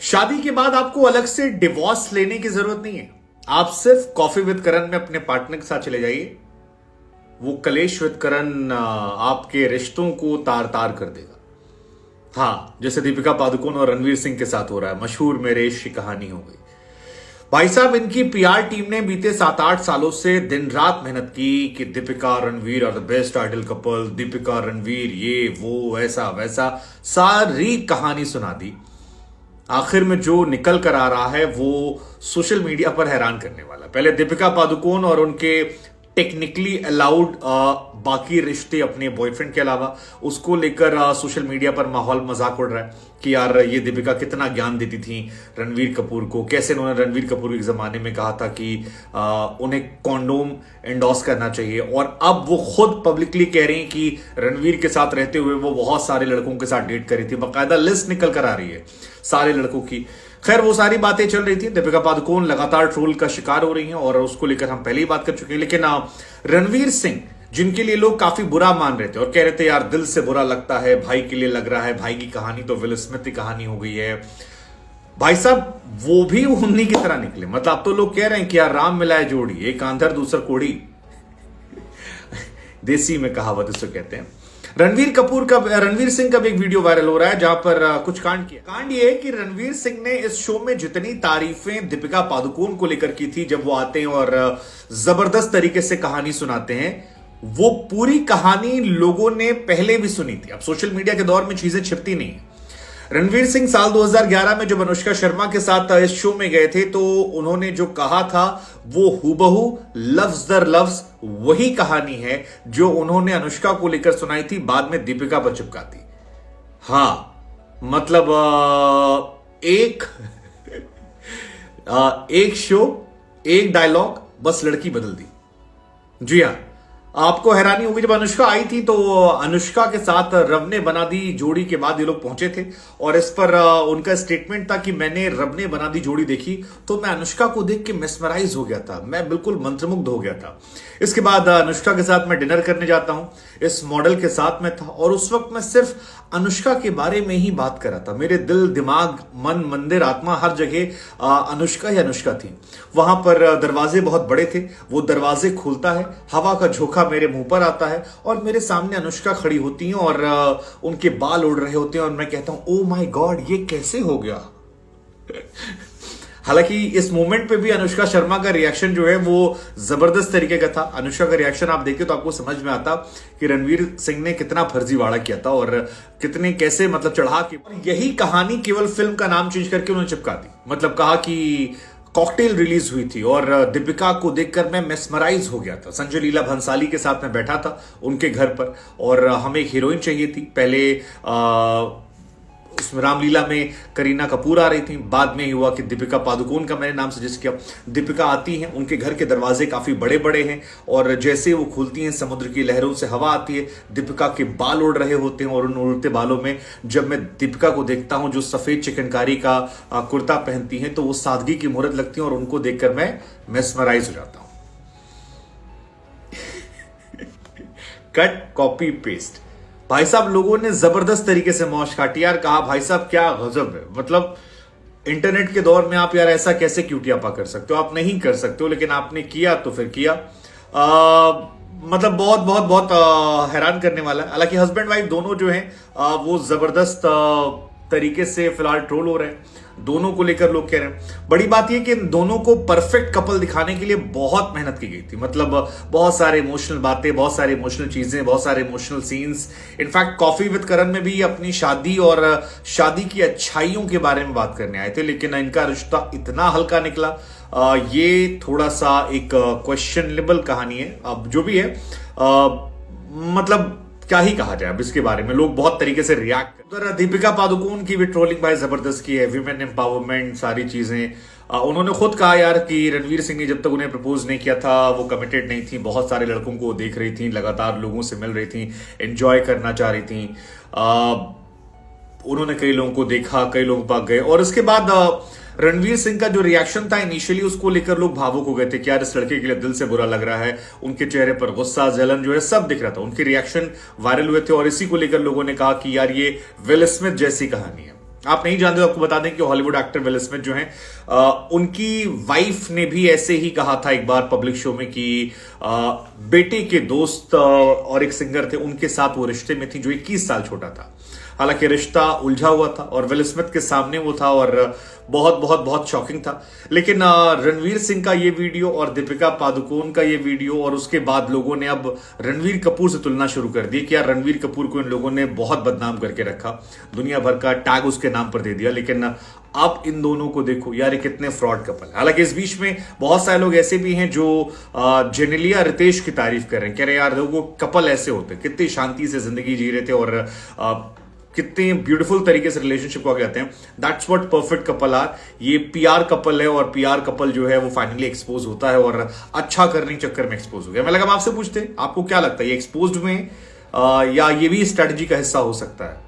शादी के बाद आपको अलग से डिवोर्स लेने की जरूरत नहीं है। आप सिर्फ कॉफी विद करण में अपने पार्टनर के साथ चले जाइए, वो कलेश विद करण आपके रिश्तों को तार तार कर देगा। हाँ, जैसे दीपिका पादुकोण और रणवीर सिंह के साथ हो रहा है, मशहूर मेरे इश्क की कहानी हो गई। भाई साहब, इनकी पीआर टीम ने बीते 7-8 सालों से दिन रात मेहनत की कि Deepika Ranveer are the best idol couple, Deepika Ranveer ये वो ऐसा वैसा, सारी कहानी सुना दी। आखिर में जो निकल कर आ रहा है वो सोशल मीडिया पर हैरान करने वाला। पहले दीपिका पादुकोण और उनके टेक्निकली अलाउड बाकी रिश्ते अपने बॉयफ्रेंड के अलावा, उसको लेकर सोशल मीडिया पर माहौल मजाक उड़ रहा है कि यार ये दीपिका कितना ज्ञान देती थी रणवीर कपूर को, कैसे उन्होंने रणवीर कपूर के जमाने में कहा था कि उन्हें कॉन्डोम एंडोर्स करना चाहिए, और अब वो खुद पब्लिकली कह रही हैं कि रणवीर के साथ रहते हुए वो बहुत सारे लड़कों के साथ डेट करी थी। बाकायदा लिस्ट निकल कर आ रही है सारे लड़कों की। खैर, वो सारी बातें चल रही थी। दीपिका पादुकोण लगातार ट्रोल का शिकार हो रही हैं और उसको लेकर हम पहले ही बात कर चुके हैं। लेकिन रणवीर सिंह, जिनके लिए लोग काफी बुरा मान रहे थे और कह रहे थे यार दिल से बुरा लगता है, भाई के लिए लग रहा है, भाई की कहानी तो विल स्मिथ की कहानी हो गई है। भाई साहब, वो भी उन्हीं की तरह निकले। मतलब अब तो लोग कह रहे हैं कि यार राम मिलाए जोड़ी, एक आंधर दूसर कोड़ी। देसी में कहावत इसको कहते हैं। रणवीर सिंह का भी एक वीडियो वायरल हो रहा है जहां पर कुछ कांड किया। कांड ये है कि रणवीर सिंह ने इस शो में जितनी तारीफें दीपिका पादुकोण को लेकर की थी, जब वो आते हैं और जबरदस्त तरीके से कहानी सुनाते हैं, वो पूरी कहानी लोगों ने पहले भी सुनी थी। अब सोशल मीडिया के दौर में चीजें छिपती नहीं है। रणवीर सिंह साल 2011 में जब अनुष्का शर्मा के साथ इस शो में गए थे तो उन्होंने जो कहा था वो हूबहू लफ्ज दर लफ्ज वही कहानी है जो उन्होंने अनुष्का को लेकर सुनाई थी, बाद में दीपिका पर चिपका दी। हाँ, मतलब एक शो, एक डायलॉग, बस लड़की बदल दी। जी हाँ, आपको हैरानी होगी, जब अनुष्का आई थी तो अनुष्का के साथ रब ने बना दी जोड़ी के बाद ये लोग पहुंचे थे और इस पर उनका स्टेटमेंट था कि मैंने रब ने बना दी जोड़ी देखी तो मैं अनुष्का को देख के मेस्मराइज हो गया था, मैं बिल्कुल मंत्रमुग्ध हो गया था। इसके बाद अनुष्का के साथ मैं डिनर करने जाता हूं, इस मॉडल के साथ में था और उस वक्त मैं सिर्फ अनुष्का के बारे में ही बात कर रहा था। मेरे दिल, दिमाग, मन, मंदिर, आत्मा, हर जगह अनुष्का ही अनुष्का थी। वहां पर दरवाजे बहुत बड़े थे, वो दरवाजे खोलता है, हवा का झोंका मेरे मुंह पर आता है और मेरे सामने अनुष्का खड़ी होती हैं और उनके बाल उड़ रहे होते हैं और मैं कहता हूं ओ माय गॉड, ये कैसे हो गया। हालांकि इस मोमेंट पे भी अनुष्का शर्मा का रिएक्शन जो है वो जबरदस्त तरीके का था। अनुष्का का रिएक्शन आप देखें तो आपको समझ में आता कि रणवीर सिंह ने कितना फर्जीवाड़ा किया था और कितने कैसे मतलब चढ़ा के, और यही कहानी केवल फिल्म का नाम चेंज करके उन्होंने चिपका दी। मतलब कहा कि कॉकटेल रिलीज हुई थी और दीपिका को देखकर मैं मेस्मराइज हो गया था। संजय लीला भंसाली के साथ मैं बैठा था उनके घर पर और हमें एक हीरोइन चाहिए थी। पहले उसमें रामलीला में करीना कपूर आ रही थी, बाद में हुआ कि दीपिका पादुकोण का मैंने नाम सजेस्ट किया। दीपिका आती हैं, उनके घर के दरवाजे काफी बड़े बड़े हैं और जैसे वो खुलती हैं समुद्र की लहरों से हवा आती है, दीपिका के बाल उड़ रहे होते हैं और उन उड़ते बालों में जब मैं दीपिका को देखता हूं जो सफेद चिकनकारी का कुर्ता पहनती हैं तो वो सादगी की मुहूर्त लगती है और उनको देखकर मैं मेस्मराइज हो जाता हूं। Cut, copy, paste. भाई साहब, लोगों ने जबरदस्त तरीके से मौज काटी यार। कहा भाई साहब क्या गजब है, मतलब इंटरनेट के दौर में आप यार ऐसा कैसे क्यूटियापा कर सकते हो, आप नहीं कर सकते हो लेकिन आपने किया तो फिर किया। मतलब बहुत बहुत बहुत हैरान करने वाला है। हालांकि हस्बैंड वाइफ दोनों जो हैं वो जबरदस्त तरीके से फिलहाल ट्रोल हो रहे हैं। दोनों को लेकर लोग कह रहे हैं, बड़ी बात यह कि इन दोनों को परफेक्ट कपल दिखाने के लिए बहुत मेहनत की गई थी। मतलब बहुत सारे इमोशनल बातें, बहुत सारे इमोशनल चीजें, बहुत सारे emotional scenes. In fact Koffee with Karan में भी अपनी शादी और शादी की अच्छाइयों के बारे में बात करने आए थे, लेकिन इनका रिश्ता इतना हल्का निकला। ये थोड़ा सा एक क्वेश्चनेबल कहानी है। अब जो भी है मतलब क्या ही कहा जाए अब इसके बारे में, लोग बहुत तरीके से रिएक्ट। उधर दीपिका पादुकोण की भी ट्रोलिंग भाई जबरदस्त की है, विमेन एम्पावरमेंट, सारी चीजें। उन्होंने खुद कहा यार कि रणवीर सिंह ने जब तक उन्हें प्रपोज नहीं किया था वो कमिटेड नहीं थी, बहुत सारे लड़कों को देख रही थी, लगातार लोगों से मिल रही थी, एंजॉय करना चाह रही थी। उन्होंने कई लोगों को देखा, कई लोग भाग गए और उसके बाद रणवीर सिंह का जो रिएक्शन था इनिशियली उसको लेकर लोग भावुक हो गए थे कि यार इस लड़के के लिए दिल से बुरा लग रहा है। उनके चेहरे पर गुस्सा, जलन जो है सब दिख रहा था। उनके रिएक्शन वायरल हुए थे और इसी को लेकर लोगों ने कहा कि यार ये विल स्मिथ जैसी कहानी है। आप नहीं जानते तो आपको बता दें कि हॉलीवुड एक्टर विल स्मिथ जो हैं, उनकी वाइफ ने भी ऐसे ही कहा था एक बार पब्लिक शो में कि बेटे के दोस्त और एक सिंगर थे, उनके साथ वो रिश्ते में थी जो 21 साल छोटा था। हालांकि रिश्ता उलझा हुआ था और विल स्मिथ के सामने वो था और बहुत बहुत बहुत शॉकिंग था। लेकिन रणवीर सिंह का ये वीडियो और दीपिका पादुकोण का ये वीडियो, और उसके बाद लोगों ने अब रणवीर कपूर से तुलना शुरू कर दी कि यार रणवीर कपूर को इन लोगों ने बहुत बदनाम करके रखा, दुनिया भर का टैग उसके नाम पर दे दिया। लेकिन अब इन दोनों को देखो यार, ये कितने फ्रॉड कपल है। हालांकि इस बीच में बहुत सारे लोग ऐसे भी हैं जो जेनेलिया रितेश की तारीफ कर रहे हैं, कह रहे हैं यार वो कपल ऐसे होते, कितनी शांति से जिंदगी जी रहे थे और कितने ब्यूटीफुल तरीके से रिलेशनशिप को आगे आते हैं। That's what perfect couple are. ये पीआर कपल है और पीआर कपल जो है वो फाइनली एक्सपोज होता है और अच्छा करने के चक्कर में एक्सपोज हो गया। मैं लगा आपसे पूछते, आपको क्या लगता है, ये एक्सपोज में या ये भी स्ट्रेटजी का हिस्सा हो सकता है?